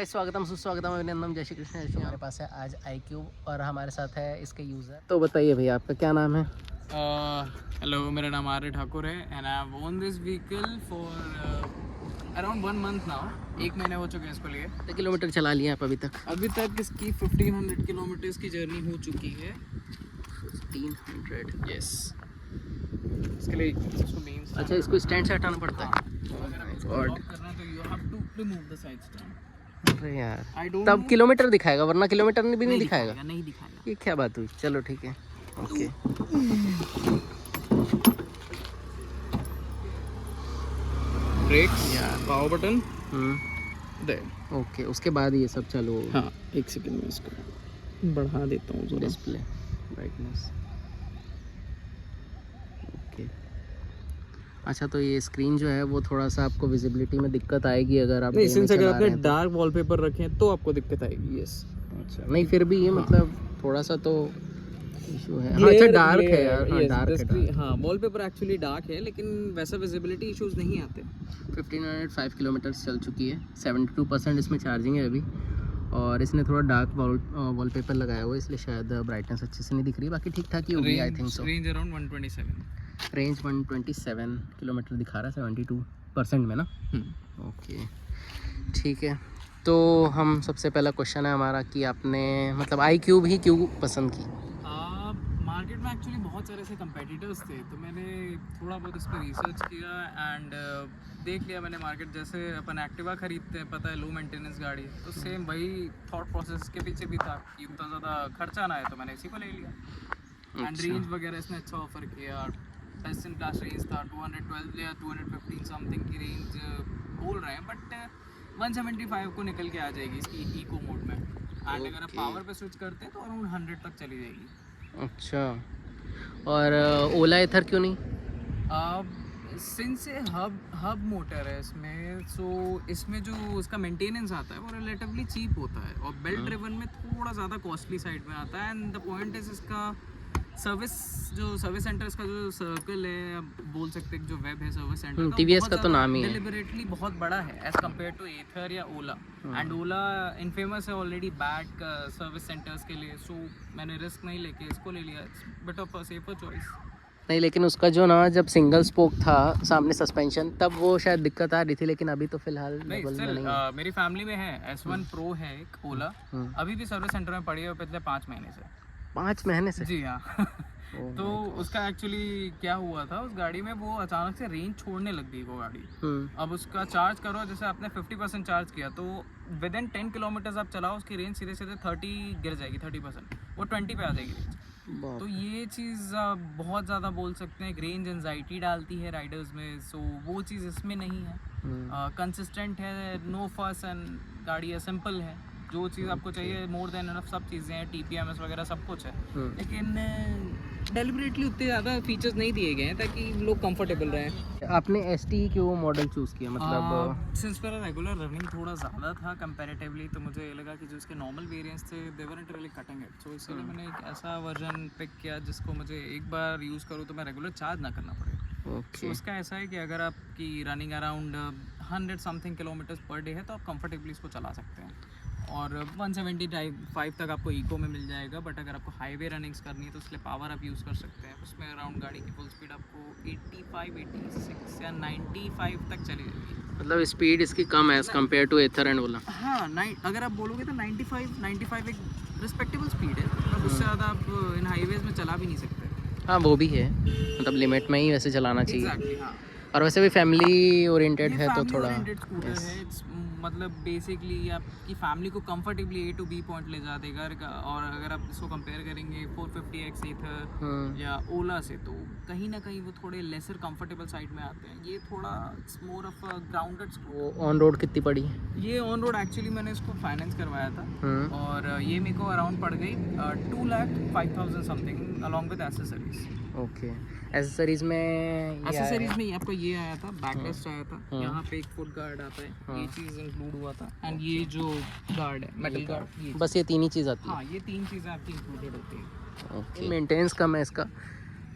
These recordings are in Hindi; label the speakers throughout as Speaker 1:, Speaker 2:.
Speaker 1: गाइस स्वागतम सुस्वागतम अभिनंदन जय श्री कृष्ण। हमारे पास है आज iQube और हमारे साथ है इसके यूज़र। तो बताइए भैया आपका क्या नाम है?
Speaker 2: हेलो, मेरा नाम आर्य ठाकुर है and I have own this vehicle for around 1 month now. 1 महीने हो चुके हैं इसको लिए।
Speaker 1: कितने किलोमीटर चला लिए आप अभी तक?
Speaker 2: अभी तक इसकी 1500 किलोमीटर्स की जर्नी हो चुकी है।
Speaker 1: 1500
Speaker 2: यस। इसके लिए इसको मेन
Speaker 1: अच्छा, इसको स्टैंड से हटाना पड़ता है?
Speaker 2: अगर आप इसको लॉक करना है तो you have to remove the side stand.
Speaker 1: अरे यार,
Speaker 2: आई डोंट
Speaker 1: तब किलोमीटर दिखाएगा वरना किलोमीटर भी नहीं दिखाएगा।
Speaker 2: नहीं दिखाएगा।
Speaker 1: ये क्या बात हुई? चलो ठीक है, okay.
Speaker 2: Brakes, power button
Speaker 1: there. Okay, उसके बाद ये सब चालू होगा।
Speaker 2: हाँ, 1 सेकंड में इसको बढ़ा देता हूँ जरा।
Speaker 1: Display brightness, okay. अच्छा, तो ये स्क्रीन जो है वो थोड़ा सा आपको विजिबिलिटी में दिक्कत आएगी अगर आप
Speaker 2: नहीं,
Speaker 1: दिन में
Speaker 2: सिंस अगर
Speaker 1: चला
Speaker 2: आपने
Speaker 1: रहे हैं तो।
Speaker 2: डार्क वॉलपेपर रखे हैं तो आपको दिक्कत आएगी। यस।
Speaker 1: अच्छा, नहीं फिर भी ये मतलब थोड़ा सा तो इशू है। हाँ, अच्छा डार्क है यार। हाँ, डार्क है, डार्क।
Speaker 2: हाँ, वॉलपेपर एक्चुअली डार्क है लेकिन वैसा विजिबिलिटी इश्यूज नहीं आते।
Speaker 1: 1505 किलोमीटर चल चुकी है। 72% इसमें चार्जिंग है अभी। और इसने थोड़ा डार्क वॉलपेपर लगाया हुआ है, इसलिए शायद ब्राइटनेस अच्छे से नहीं दिख रही। बाकी ठीक ठाक ही होगी, I think so.
Speaker 2: Range around 127।
Speaker 1: Range 127 kilometre दिखा रहा है 72% में ना। ओके ठीक है। तो हम सबसे पहला क्वेश्चन है हमारा कि आपने मतलब iQube ही क्यों पसंद की?
Speaker 2: मार्केट में एक्चुअली बहुत सारे ऐसे कंपेटिटर्स थे तो मैंने थोड़ा बहुत इस पर रिसर्च किया एंड देख लिया मैंने मार्केट। जैसे अपन एक्टिवा खरीदते हैं, पता है लो मेंटेनेंस गाड़ी, तो सेम वही थॉट प्रोसेस के पीछे भी था कि उतना ज़्यादा खर्चा ना है, तो मैंने इसी को ले लिया। एंड रेंज वगैरह इसने अच्छा ऑफर किया। बेस्ट इन क्लास रेंज था 212 या 215 समथिंग की रेंज बोल रहे हैं, बट 175 को निकल के आ जाएगी इसकी इको मोड में। एंड अगर आप पावर पे स्विच करते हैं तो अराउंड 100 तक चली जाएगी।
Speaker 1: अच्छा, और ओला एथर क्यों नहीं?
Speaker 2: सिंस से हब मोटर है इसमें, सो इसमें जो उसका मेंटेनेंस आता है वो रिलेटिवली चीप होता है और बेल्ट ड्रिवन में थोड़ा ज़्यादा कॉस्टली साइड में आता है। एंड द पॉइंट इज इसका सर्विस सेंटर, इसका जो सर्कल है, आप बोल सकते हैं जो वेब है सर्विस सेंटर,
Speaker 1: टीवीएस का तो नाम ही है।
Speaker 2: डिलिबरेटली बहुत बड़ा है एज कम्पेयर टू एथर या ओला। एंड ओला इनफेमस है ऑलरेडी बैड सर्विस सेंटर्स के लिए, सो मैंने रिस्क नहीं लेके इसको ले लिया। But of a safer choice.
Speaker 1: नहीं, लेकिन उसका जो ना जब सिंगल स्पोक था सामने सस्पेंशन, तब वो शायद दिक्कत आ रही थी, लेकिन अभी तो फिलहाल
Speaker 2: नहीं, मेरी फैमिली में है S1 Pro है एक ओला, अभी भी सर्विस सेंटर में पड़ी है पिछले 5 महीने से।
Speaker 1: 5 महीने से?
Speaker 2: जी हाँ। तो उसका एक्चुअली क्या हुआ था, उस गाड़ी में वो अचानक से रेंज छोड़ने लग गई वो गाड़ी। अब उसका चार्ज करो, जैसे आपने 50% चार्ज किया तो विद इन 10 किलोमीटर्स आप चलाओ, उसकी रेंज सीधे सीधे 30 गिर जाएगी, 30%, वो 20 पे आ जाएगी रेंज। तो ये चीज़ बहुत ज़्यादा बोल सकते हैं रेंज एंजाइटी डालती है राइडर्स में, सो वो चीज़ इसमें नहीं है। कंसिस्टेंट है, नो फस एंड गाड़ी है, सिंपल है। जो चीज़ आपको चाहिए मोर देन एनफ, सब चीज़ें हैं, TPMS वगैरह सब कुछ है। लेकिन डेलिबरेटली उतने ज़्यादा फीचर्स नहीं दिए गए हैं ताकि लोग कंफर्टेबल रहें।
Speaker 1: आपने ST क्यों मॉडल चूज़ किया? मतलब
Speaker 2: सिंस मेरा रेगुलर रनिंग थोड़ा ज़्यादा था कंपैरेटिवली, तो मुझे ये लगा कि जो उसके नॉर्मल वेरिएंट्स थे they weren't really cutting it, so इसलिए मैंने एक ऐसा वर्जन पिक किया जिसको मुझे एक बार यूज़ करूँ तो मैं रेगुलर चार्ज ना करना पड़े। सो उसका ऐसा है कि अगर आपकी running around 100 something kilometres per day है तो आप कंफर्टेबली इसको चला सकते हैं। और 175 तक आपको इको में मिल जाएगा, बट अगर आपको हाईवे रनिंग्स करनी है तो इसलिए पावर आप यूज़ कर सकते हैं। उसमें अराउंड गाड़ी की फुल स्पीड आपको 85, 86 या 95 तक चली जाएगी।
Speaker 1: मतलब स्पीड इसकी कम है as compare to Ather and Ola.
Speaker 2: हाँ, अगर आप बोलोगे तो 95 एक रिस्पेक्टेबल स्पीड है, मतलब उससे ज़्यादा आप इन हाईवेज में चला भी नहीं सकते।
Speaker 1: हाँ, वो भी है, मतलब लिमिट में ही वैसे चलाना चाहिए।
Speaker 2: एग्जैक्टली, हाँ।
Speaker 1: और वैसे भी फैमिली ओरिएंटेड है तो थोड़ा
Speaker 2: स्कूटर है, मतलब बेसिकली आपकी फैमिली को comfortably A to B point ले जा देगा। और अगर आप इसको कंपेयर करेंगे 450X एथर या ओला से, तो कहीं ना कहीं वो थोड़े लेसर कंफर्टेबल साइड में आते हैं। ये थोड़ा more of a grounded scooter.
Speaker 1: On road कितनी पड़ी?
Speaker 2: ये ऑन रोड एक्चुअली मैंने इसको फाइनेंस करवाया था और ये मेरे को अराउंड पड़ गई 2,05,000 something along with accessories.
Speaker 1: Okay, accessories में
Speaker 2: आपको ये आया था, बैकरेस्ट आया था, यहाँ पे एक फुट गार्ड आता है, ये चीज़ इंक्लूड हुआ था। एंड ये जो गार्ड है, मेटल गार्ड,
Speaker 1: बस ये 3 ही चीज़ आती है।
Speaker 2: हाँ, ये 3 चीज़ें आपकी इंक्लूडेड होती है।
Speaker 1: ओके, मेंटेनेंस कम है इसका,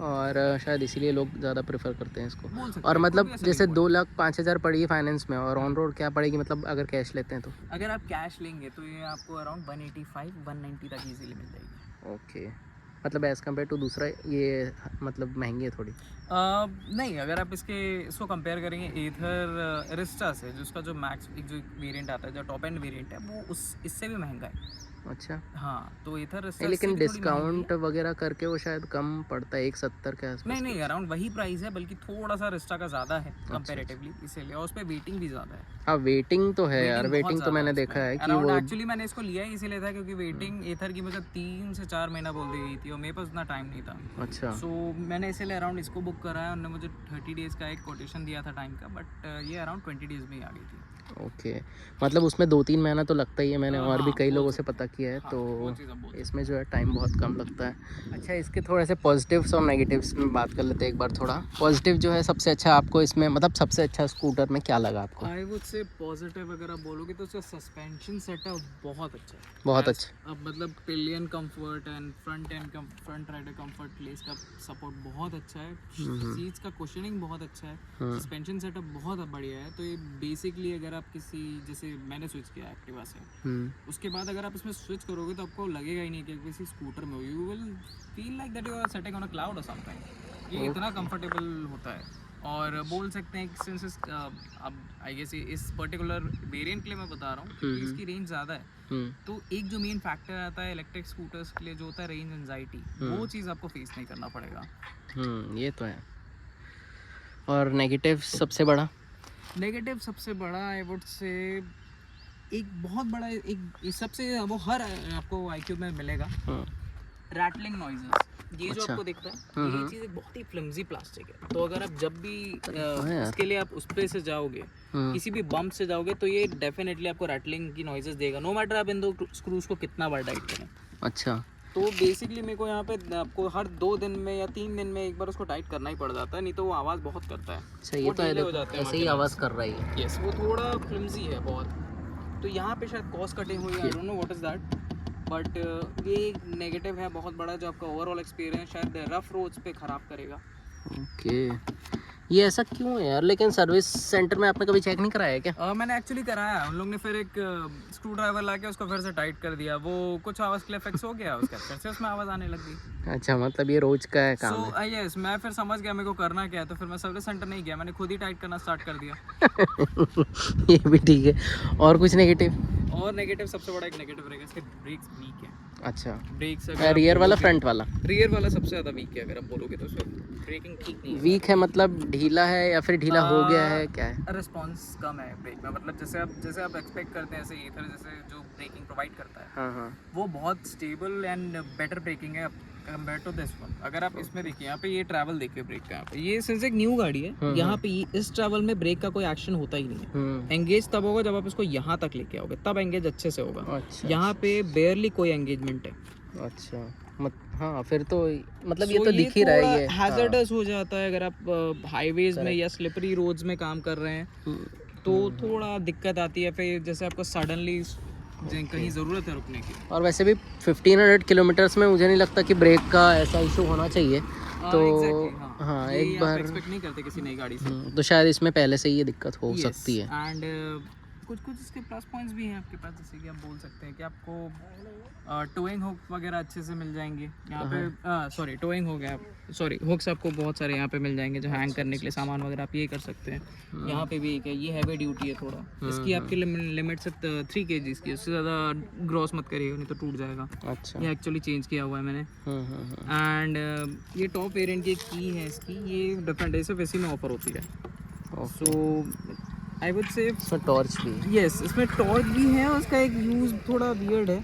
Speaker 1: और शायद इसीलिए लोग ज़्यादा प्रेफर करते हैं इसको।
Speaker 2: बोल सकते
Speaker 1: और
Speaker 2: हैं,
Speaker 1: मतलब
Speaker 2: कोई ऐसा
Speaker 1: जैसे
Speaker 2: नहीं
Speaker 1: 2,05,000 पड़ेगी फाइनेंस में, और ऑन रोड क्या पड़ेगी मतलब अगर कैश लेते हैं तो?
Speaker 2: बोल। अगर आप कैश लेंगे तो ये आपको अराउंड 185-190 तक इजीली मिल जाएगी।
Speaker 1: ओके, मतलब एज़ कम्पेयर टू दूसरा ये मतलब महंगी है थोड़ी।
Speaker 2: नहीं, अगर आप इसको कंपेयर करेंगे एथर रिस्टा से, जिसका जो मैक्स एक जो वेरिएंट आता है, जो टॉप एंड वेरिएंट है, वो उस इससे भी महंगा है।
Speaker 1: अच्छा,
Speaker 2: हाँ, तो एथर रिस्टा
Speaker 1: नहीं
Speaker 2: से
Speaker 1: लेकिन
Speaker 2: भी थोड़ी महंगी है।
Speaker 1: डिस्काउंट वगैरह करके वो शायद कम पड़ता है, 170 के आसपास।
Speaker 2: नहीं, अराउंड वही प्राइस है, बल्कि थोड़ा सा रिस्टा का ज़्यादा है
Speaker 1: अच्छा।
Speaker 2: कंपैरेटिवली, इसीलिए। और उस पे वेटिंग भी ज़्यादा है।
Speaker 1: हाँ, वेटिंग तो है यार,
Speaker 2: बहुत
Speaker 1: वेटिंग तो
Speaker 2: ज़्यादा
Speaker 1: मैंने
Speaker 2: है
Speaker 1: देखा
Speaker 2: इसमें।
Speaker 1: है कि
Speaker 2: अराउंड
Speaker 1: वो
Speaker 2: एक्चुअली मैंने इसको लिया ही इसीलिए था क्योंकि वेटिंग एथर की मुझे 3 से 4 महीना बोल दी गई थी और मेरे पास उतना टाइम नहीं था।
Speaker 1: अच्छा।
Speaker 2: सो मैंने इसीलिए अराउंड इसको बुक करा है। उन्होंने मुझे 30 डेज़ का एक कोटेशन दिया था टाइम का, बट ये अराउंड 20 डेज़ में ही आ गई थी।
Speaker 1: ओके, मतलब उसमें 2-3 महीना तो लगता ही है, मैंने और भी
Speaker 2: हाँ,
Speaker 1: कई
Speaker 2: बोल
Speaker 1: लोगों से
Speaker 2: सकते
Speaker 1: पता
Speaker 2: हैं।
Speaker 1: किया है।
Speaker 2: हाँ,
Speaker 1: तो
Speaker 2: वो चीज़ आप बोल सकते
Speaker 1: इसमें जो है टाइम बहुत कम लगता है। अच्छा, इसके थोड़े से पॉजिटिव्स और नेगेटिव्स में बात कर लेते हैं एक बार थोड़ा। पॉजिटिव जो है सबसे अच्छा आपको इसमें, मतलब सबसे अच्छा स्कूटर में क्या लगा आपको?
Speaker 2: आई वुड से पॉजिटिव अगर आप बोलोगे तो उसका सस्पेंशन सेटअप बहुत अच्छा है।
Speaker 1: बहुत
Speaker 2: As-
Speaker 1: अच्छा।
Speaker 2: अब मतलब pillion comfort and front rider comfort place का सपोर्ट बहुत अच्छा है। सीट्स का कुशनिंग बहुत अच्छा है। सस्पेंशन सेटअप बहुत बढ़िया है। तो ये बेसिकली अगर आप किसी, जैसे मैंने स्विच किया एक्टिवा से, उसके बाद अगर आप इसमें स्विच करोगे तो आपको लगेगा ही नहीं कि किसी स्कूटर में हो। You will feel like that you are sitting on a cloud और समथिंग। ये इतना कंफर्टेबल होता है। और बोल सकते हैं कि सिंस अब आई गेस इस पर्टिकुलर वेरिएंट के लिए मैं बता रहा हूँ क्योंकि इसकी रेंज ज़्यादा है। तो एक जो मेन फैक्टर आता है इलेक्ट्रिक स्कूटर्स के लिए जो होता है रेंज एंजाइटी, वो चीज़ आपको फेस नहीं करना पड़ेगा।
Speaker 1: ये तो है। और नेगेटिव सबसे बड़ा?
Speaker 2: नेगेटिव सबसे बड़ा आई वुड से एक बहुत बड़ा एक सबसे वो हर आपको आईक्यूब में मिलेगा, रैटलिंग नॉइजेस। ये जो
Speaker 1: अच्छा।
Speaker 2: आपको दिखता है, ये चीज़ एक बहुत ही फ्लिमजी प्लास्टिक है। तो अगर आप जब भी
Speaker 1: यार।
Speaker 2: इसके लिए आप उस पे से जाओगे, किसी भी बम्प से जाओगे, तो ये डेफिनेटली आपको रैटलिंग की नॉइजेस देगा, नो मैटर आप इन दो स्क्रूज को कितना बार टाइट करें।
Speaker 1: अच्छा।
Speaker 2: तो बेसिकली मेरे को यहाँ पे आपको हर 2 दिन में या 3 दिन में एक बार उसको टाइट करना ही पड़ जाता है, नहीं तो वो आवाज़ बहुत करता है।
Speaker 1: अच्छा, ये तो है, देखो ऐसे ही आवाज़ कर रही है।
Speaker 2: यस, वो थोड़ा फ्लिमजी है बहुत। तो यहाँ पे शायद कॉस्ट कटिंग हुई है, I don't know what is that, but ये एक नेगेटिव है बहुत बड़ा, जो आपका ओवरऑल एक्सपीरियंस शायद रफ रोड्स पे ख़राब करेगा।
Speaker 1: ओके, ये ऐसा क्यों है यार? लेकिन सर्विस सेंटर में आपने कभी चेक नहीं कराया क्या?
Speaker 2: मैंने एक्चुअली कराया। उन लोग ने फिर एक स्क्रू ड्राइवर ला के उसको फिर से टाइट कर दिया। वो कुछ आवाज़ के लिए फिक्स हो गया, उसके फिर से उसमें आवाज़ आने लग गई।
Speaker 1: अच्छा, मतलब ये रोज का है काम
Speaker 2: सो यस, मैं फिर समझ गया मेरे को करना क्या है, तो फिर मैं सर्विस सेंटर नहीं गया, मैंने खुद ही टाइट करना स्टार्ट कर दिया।
Speaker 1: है। ये भी ठीक है। और कुछ नेगेटिव?
Speaker 2: और नेगेटिव सबसे बड़ा एक नेगेटिव रहेगा, इसके ब्रेक्स वीक है।
Speaker 1: अच्छा,
Speaker 2: ब्रेक्स
Speaker 1: रियर वाला फ्रंट वाला?
Speaker 2: रियर वाला सबसे ज़्यादा वीक है। अगर आप बोलोगे तो उसमें ब्रेकिंग ठीक नहीं है।
Speaker 1: वीक है मतलब ढीला है या फिर ढीला हो गया है, क्या है?
Speaker 2: रिस्पॉन्स कम है ब्रेक में, मतलब जैसे आप एक्सपेक्ट करते हैं, ऐसे ईथर जैसे जो ब्रेकिंग प्रोवाइड करता है,
Speaker 1: हाँ।
Speaker 2: वो बहुत स्टेबल एंड बेटर ब्रेकिंग है कंपेयर टू दिस वन। अगर आप इसमें देखिए, यहाँ पे ये ट्रैवल देखिए ब्रेक का, यहाँ पे ये सिंस एक न्यू गाड़ी है, यहाँ पे इस ट्रैवल में ब्रेक का कोई एक्शन होता ही नहीं है। एंगेज तब होगा जब आप इसको यहाँ तक लेके आओगे, तब एंगेज अच्छे से होगा।
Speaker 1: अच्छा।
Speaker 2: यहाँ पे बेयरली कोई एंगेजमेंट है।
Speaker 1: अच्छा, हाँ, फिर तो मतलब ये तो दिख ही रहा है ये
Speaker 2: हैजर्डस हो जाता है अगर आप हाईवेज में या स्लिपरी रोड्स में काम कर रहे हैं, तो थोड़ा दिक्कत आती है। फिर जैसे आपको सडनली कहीं ज़रूरत है रुकने की।
Speaker 1: और वैसे भी 1500 किलोमीटर्स में मुझे नहीं लगता कि ब्रेक का ऐसा इशू होना चाहिए। तो
Speaker 2: exactly,
Speaker 1: हाँ,
Speaker 2: ये
Speaker 1: एक
Speaker 2: आप
Speaker 1: बार
Speaker 2: एक्सपेक्ट नहीं करते किसी नई गाड़ी से।
Speaker 1: तो शायद इसमें पहले से ही ये दिक्कत हो सकती है।
Speaker 2: एंड कुछ इसके प्लस पॉइंट्स भी हैं आपके पास, जैसे कि आप बोल सकते हैं कि आपको टोइंग हुक वगैरह अच्छे से मिल जाएंगे यहाँ पे। सॉरी, टोइंग हो गया, सॉरी, हुक्स आपको बहुत सारे यहाँ पे मिल जाएंगे जो हैंग करने के लिए सामान वगैरह आप ये कर सकते हैं। यहाँ पे भी एक है, ये हैवी ड्यूटी है थोड़ा, इसकी आपकी लिमिट से 3 kg की, उससे ज़्यादा ग्रॉस मत करिएगा नहीं तो टूट जाएगा।
Speaker 1: अच्छा।
Speaker 2: ये एक्चुअली चेंज किया हुआ है मैंने। एंड ये टॉप वेरिएंट की की है इसकी, ये डिफरेंट है, सिर्फ इसी में ऑफर होती है। सो आई वुड से
Speaker 1: इसमें टॉर्च भी है।
Speaker 2: यस, इसमें टॉर्च भी है, उसका एक यूज़ थोड़ा वियर्ड है,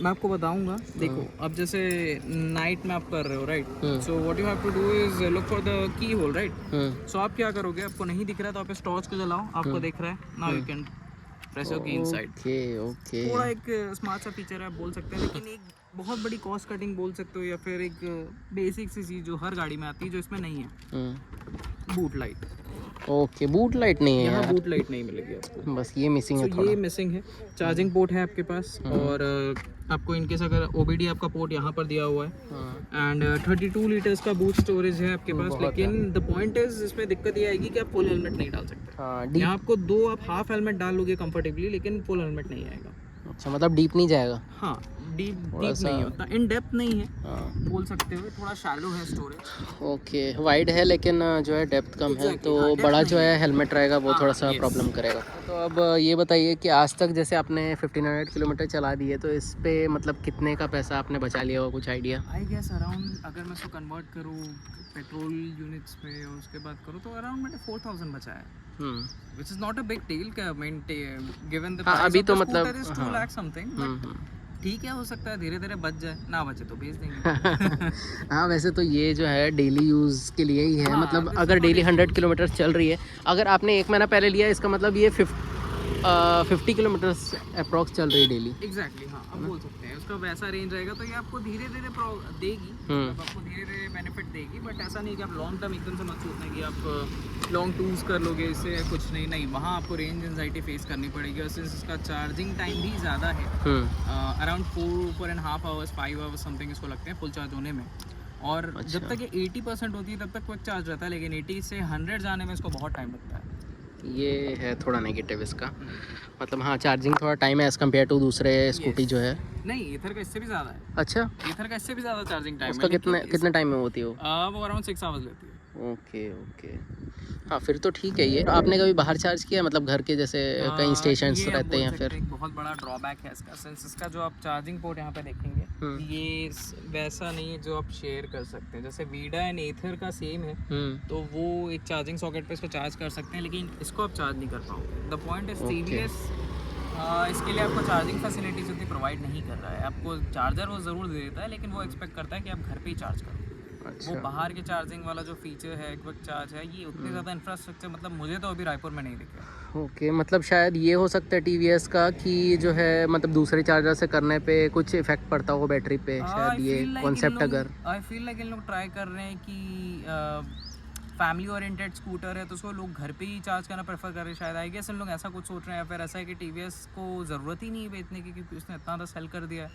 Speaker 2: मैं आपको बताऊंगा। देखो, अब जैसे नाइट में आप कर रहे हो, right, so what you have to do is look for the key hole, right. So आप क्या करोगे, आपको नहीं दिख रहा है तो आप इस टॉर्च को जलाओ, आपको दिख रहा है, now you can press your की इनसाइड।
Speaker 1: ओके,
Speaker 2: थोड़ा एक स्मार्ट सा फीचर है, आप बोल सकते हैं, लेकिन एक बहुत बड़ी कॉस्ट कटिंग बोल सकते हो, या फिर एक बेसिक सी चीज़ जो हर गाड़ी में आती है जो इसमें नहीं है, boot light.
Speaker 1: Okay, boot light नहीं है
Speaker 2: यहाँ
Speaker 1: यार,
Speaker 2: बूट लाइट नहीं मिलेगी आपको।
Speaker 1: बस ये मिसिंग है
Speaker 2: तो
Speaker 1: थोड़ा।
Speaker 2: ये मिसिंग है। चार्जिंग पोर्ट है आपके पास, और आपको इनकेस अगर OBD आपका पोर्ट यहाँ पर दिया हुआ है, एंड 32 लीटर्स का बूट स्टोरेज है आपके पास। लेकिन द पॉइंट इज, इसमें दिक्कत ये आएगी कि आप फुल हेलमेट नहीं डाल सकते।
Speaker 1: हाँ,
Speaker 2: यहाँ आपको 2 आप हाफ हेलमेट डाल लोगे कंफर्टेबली, लेकिन फुल हेलमेट नहीं आएगा।
Speaker 1: अच्छा, मतलब डीप नहीं जाएगा।
Speaker 2: हाँ, डीप नहीं होता, इन डेप्थ नहीं है,
Speaker 1: हाँ,
Speaker 2: बोल सकते हो, थोड़ा शैलो है स्टोरेज।
Speaker 1: ओके, वाइड है लेकिन जो है डेप्थ कम है, तो बड़ा जो है हेलमेट रहेगा वो थोड़ा सा प्रॉब्लम करेगा। तो अब ये बताइए कि आज तक जैसे आपने 1500 किलोमीटर चला दिए, तो इस पे मतलब कितने का पैसा आपने बचा लिया होगा, कुछ आइडिया?
Speaker 2: आई गेस अराउंड, अगर मैं इसको कन्वर्ट करूँ पेट्रोल यूनिट्स में और उसके बाद करूँ, तो अराउंड मैंने 4000 बचा है, which is not a big deal का given the price
Speaker 1: अभी
Speaker 2: of
Speaker 1: तो
Speaker 2: the
Speaker 1: मतलब
Speaker 2: scooter is 2 lakh something, but ठीक है, हो सकता है धीरे धीरे बच जाए, ना बचे तो बेच देंगे।
Speaker 1: हाँ, वैसे तो ये जो है डेली यूज़ के लिए ही है।
Speaker 2: हाँ,
Speaker 1: मतलब अगर डेली 100 किलोमीटर चल रही है, अगर आपने 1 महीना पहले लिया, इसका मतलब ये 50 किलोमीटर अप्रॉक्स चल रही है डेली।
Speaker 2: एग्जैक्टली, हाँ, अब बोल सकते हैं उसका वैसा रेंज रहेगा, तो ये आपको धीरे धीरे देगी, मतलब आपको धीरे धीरे बेनिफिट देगी, बट ऐसा नहीं कि आप लॉन्ग टर्म एकदम से मत सोचना कि आप लॉन्ग टूर्स कर लोगे इससे, कुछ नहीं, वहाँ आपको रेंज एंजाइटी फेस करनी पड़ेगी। और सिंस इसका चार्जिंग टाइम भी ज़्यादा है, अराउंड 4.5 आवर्स 5 आवर्स समथिंग इसको लगते हैं फुल चार्ज होने में। और जब तक ये 80% होती है तब तक क्विक चार्ज रहता है, लेकिन 80 से 100 जाने में इसको बहुत टाइम लगता है।
Speaker 1: ये है थोड़ा नेगेटिव इसका, मतलब हाँ, चार्जिंग थोड़ा टाइम है एज़ कम्पेयर टू दूसरे स्कूटी जो है।
Speaker 2: नहीं, ईथर का इससे भी ज़्यादा है।
Speaker 1: अच्छा,
Speaker 2: ईथर का इससे भी ज़्यादा चार्जिंग टाइम है।
Speaker 1: उसका कितने टाइम में होती है
Speaker 2: वो अराउंड 6 आवर्स लेती है।
Speaker 1: ओके, हाँ, फिर तो ठीक है। ये आपने कभी बाहर चार्ज किया, मतलब घर के जैसे कई स्टेशंस रहते हैं या फिर?
Speaker 2: एक बहुत बड़ा ड्रॉबैक है इसका, सिंस इसका जो आप चार्जिंग पोर्ट यहाँ पे देखेंगे, ये वैसा नहीं है जो आप शेयर कर सकते हैं। जैसे वीडा एंड एथर का सेम है, तो वो एक चार्जिंग सॉकेट पे इसको चार्ज कर सकते हैं, लेकिन इसको आप चार्ज नहीं कर पाओगे। द पॉइंट इज TVS इसके लिए आपको चार्जिंग फैसिलिटीज उतनी प्रोवाइड नहीं कर रहा है। आपको चार्जर वो ज़रूर दे देता है, लेकिन वो एक्सपेक्ट करता है कि आप घर पे ही चार्ज करो।
Speaker 1: अच्छा।
Speaker 2: वो बाहर के चार्जिंग वाला जो फीचर है, क्विक चार्ज है, ये उतनी ज़्यादा इंफ्रास्ट्रक्चर मतलब मुझे तो अभी रायपुर में नहीं दिखा।
Speaker 1: ओके, मतलब शायद ये हो सकता है TVS का कि जो है मतलब दूसरे चार्जर से करने पे कुछ इफेक्ट पड़ता हो बैटरी पे, शायद ये कॉन्सेप्ट। अगर
Speaker 2: आई फील लाइक इन लोग ट्राई कर रहे हैं कि फैमिली ओरिएंटेड स्कूटर है तो उसको लोग घर पे ही चार्ज करना प्रेफर कर रहे हैं, शायद आई गेस इन लोग ऐसा कुछ सोच रहे हैं। या फिर ऐसा है कि TVS को ज़रूरत ही नहीं है बेचने की, क्योंकि उसने इतना ज़्यादा सेल कर दिया है,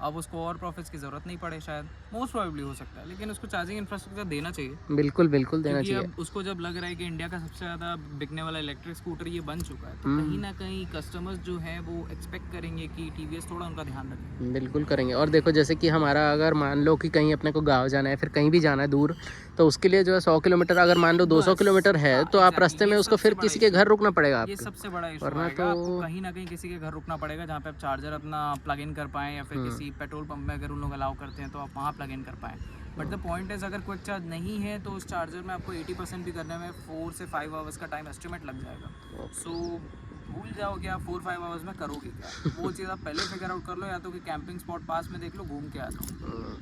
Speaker 2: अब उसको और प्रॉफिट्स की ज़रूरत नहीं पड़े, शायद मोस्ट प्रोबेबली हो सकता है। लेकिन उसको चार्जिंग इंफ्रास्ट्रक्चर देना चाहिए।
Speaker 1: बिल्कुल देना चाहिए।
Speaker 2: अब उसको जब लग रहा है कि इंडिया का सबसे ज़्यादा बिकने वाला इलेक्ट्रिक स्कूटर ये बन चुका है, तो कहीं ना कहीं कस्टमर्स जो है वो एक्सपेक्ट करेंगे कि TVS थोड़ा उनका ध्यान रखे।
Speaker 1: बिल्कुल करेंगे। और देखो, जैसे कि हमारा अगर मान लो कि कहीं अपने को गाँव जाना है, फिर कहीं भी जाना है दूर, तो उसके लिए जो है 100 किलोमीटर, अगर मान लो 200 किलोमीटर है, तो आप रास्ते में उसको फिर किसी के घर रुकना पड़ेगा आपको।
Speaker 2: ये सबसे बड़ा इशू है, आपको कहीं ना कहीं किसी के घर रुकना पड़ेगा जहाँ पे आप चार्जर अपना प्लग इन कर पाएँ, या फिर किसी पेट्रोल पंप में अगर उन लोग अलाउ करते हैं तो आप वहाँ प्लग इन कर पाएँ। बट द पॉइंट इज, अगर क्विक चार्ज नहीं है तो उस चार्जर में आपको 80% भी करने में 4 से 5 आवर्स का टाइम एस्टिमेट लग जाएगा। सो भूल जाओ कि आप 4-5 आवर्स में करोगे क्या। वो चीज़ आप पहले फिगर आउट कर लो, या तो कि कैंपिंग स्पॉट पास में देख लो, घूम के आ जाओ।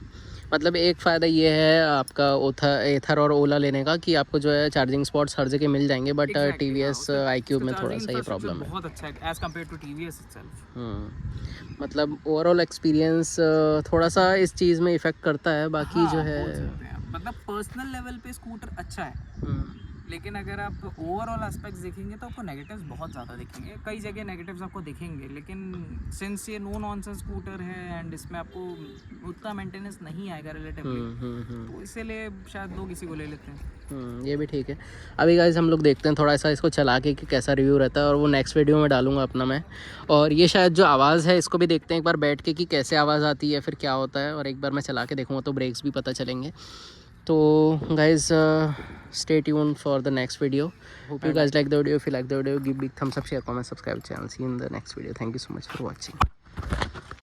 Speaker 1: मतलब एक फ़ायदा ये है आपका एथर और ओला लेने का कि आपको जो है चार्जिंग स्पॉट्स हर जगह मिल जाएंगे, बट TVS iQube में थोड़ा सा ये प्रॉब्लम है।
Speaker 2: बहुत अच्छा है as compare to TVS itself.
Speaker 1: मतलब ओवरऑल एक्सपीरियंस थोड़ा सा इस चीज़ में इफ़ेक्ट करता है, बाकी जो है
Speaker 2: मतलब पर्सनल लेवल पे स्कूटर अच्छा है, लेकिन अगर आप ओवरऑल एस्पेक्ट्स देखेंगे तो आपको नेगेटिव्स बहुत ज़्यादा दिखेंगे। कई जगह नेगेटिव्स आपको दिखेंगे, लेकिन सिंस ये नो नॉनसेंस स्कूटर है एंड इसमें आपको उतना मेंटेनेंस नहीं आएगा रिलेटिवली, तो इसीलिए शायद लोग इसी को ले लेते हैं।
Speaker 1: ये भी ठीक है। अभी गाइस हम लोग देखते हैं थोड़ा सा इसको चला के कि कैसा रिव्यू रहता है, और वो नेक्स्ट वीडियो में डालूंगा अपना मैं। और ये शायद जो आवाज़ है इसको भी देखते हैं एक बार बैठ के कि कैसे आवाज़ आती है, फिर क्या होता है, और एक बार मैं चला के देखूँगा तो ब्रेक्स भी पता चलेंगे। तो guys, stay tuned for the next video. Hope you guys like the video. If you like the video, give big thumbs up, share, comment, subscribe channel. See you in the next video. Thank you so much for watching.